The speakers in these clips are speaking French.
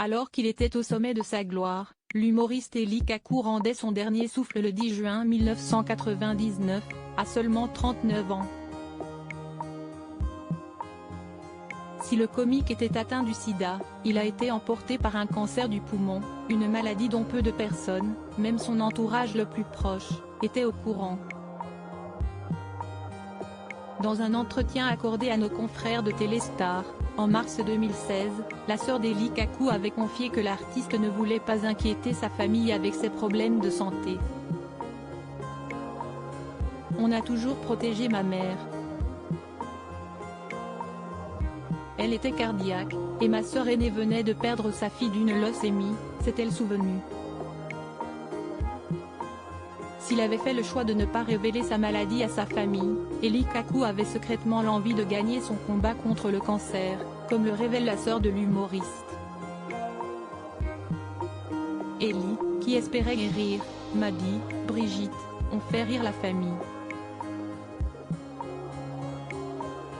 Alors qu'il était au sommet de sa gloire, l'humoriste Eli Kaku rendait son dernier souffle le 10 juin 1999, à seulement 39 ans. Si le comique était atteint du sida, il a été emporté par un cancer du poumon, une maladie dont peu de personnes, même son entourage le plus proche, étaient au courant. Dans un entretien accordé à nos confrères de Téléstar, en mars 2016, la sœur d'Eli Kaku avait confié que l'artiste ne voulait pas inquiéter sa famille avec ses problèmes de santé. On a toujours protégé ma mère. Elle était cardiaque, et ma sœur aînée venait de perdre sa fille d'une leucémie, s'est-elle souvenue. S'il avait fait le choix de ne pas révéler sa maladie à sa famille, Eli Kaku avait secrètement l'envie de gagner son combat contre le cancer, comme le révèle la sœur de l'humoriste. Eli, qui espérait guérir, m'a dit, Brigitte, on fait rire la famille.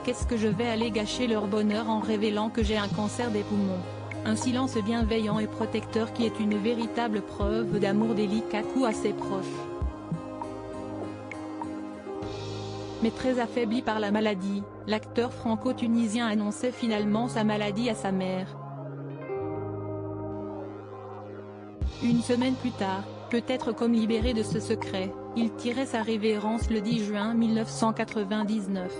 Qu'est-ce que je vais aller gâcher leur bonheur en révélant que j'ai un cancer des poumons? Un silence bienveillant et protecteur qui est une véritable preuve d'amour d'Eli Kaku à ses proches. Mais très affaibli par la maladie, l'acteur franco-tunisien annonçait finalement sa maladie à sa mère. Une semaine plus tard, peut-être comme libéré de ce secret, il tirait sa révérence le 10 juin 1999.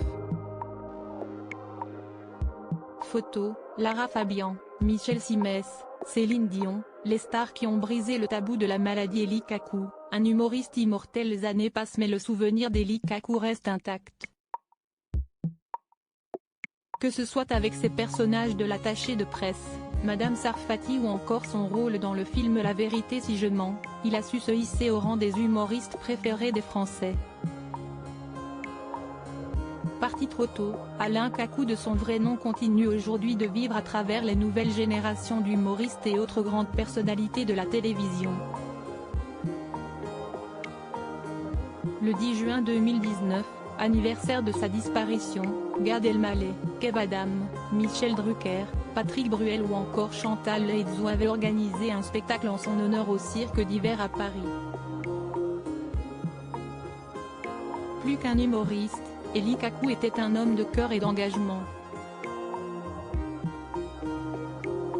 Photos, Lara Fabian, Michel Simès, Céline Dion, les stars qui ont brisé le tabou de la maladie. Eli Kaku, un humoriste immortel. Les années passent mais le souvenir d'Eli Kaku reste intact. Que ce soit avec ses personnages de l'attaché de presse, Madame Sarfati ou encore son rôle dans le film La vérité si je mens, il a su se hisser au rang des humoristes préférés des Français. Parti trop tôt, Alain Kaku de son vrai nom continue aujourd'hui de vivre à travers les nouvelles générations d'humoristes et autres grandes personnalités de la télévision. Le 10 juin 2019, anniversaire de sa disparition, Gad Elmaleh, Kev Adam, Michel Drucker, Patrick Bruel ou encore Chantal Latsou avaient organisé un spectacle en son honneur au Cirque d'hiver à Paris. Plus qu'un humoriste, Eli Kaku était un homme de cœur et d'engagement.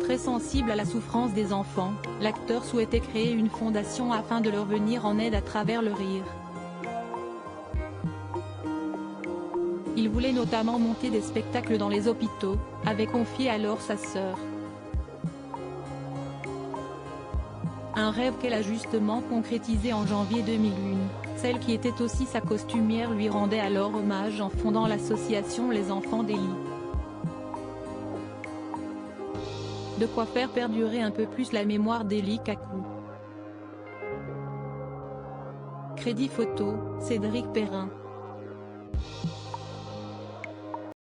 Très sensible à la souffrance des enfants, l'acteur souhaitait créer une fondation afin de leur venir en aide à travers le rire. Il voulait notamment monter des spectacles dans les hôpitaux, avait confié alors sa sœur. Un rêve qu'elle a justement concrétisé en janvier 2001, celle qui était aussi sa costumière lui rendait alors hommage en fondant l'association Les Enfants d'Eli. De quoi faire perdurer un peu plus la mémoire d'Eli Kaku. Crédit photo, Cédric Perrin.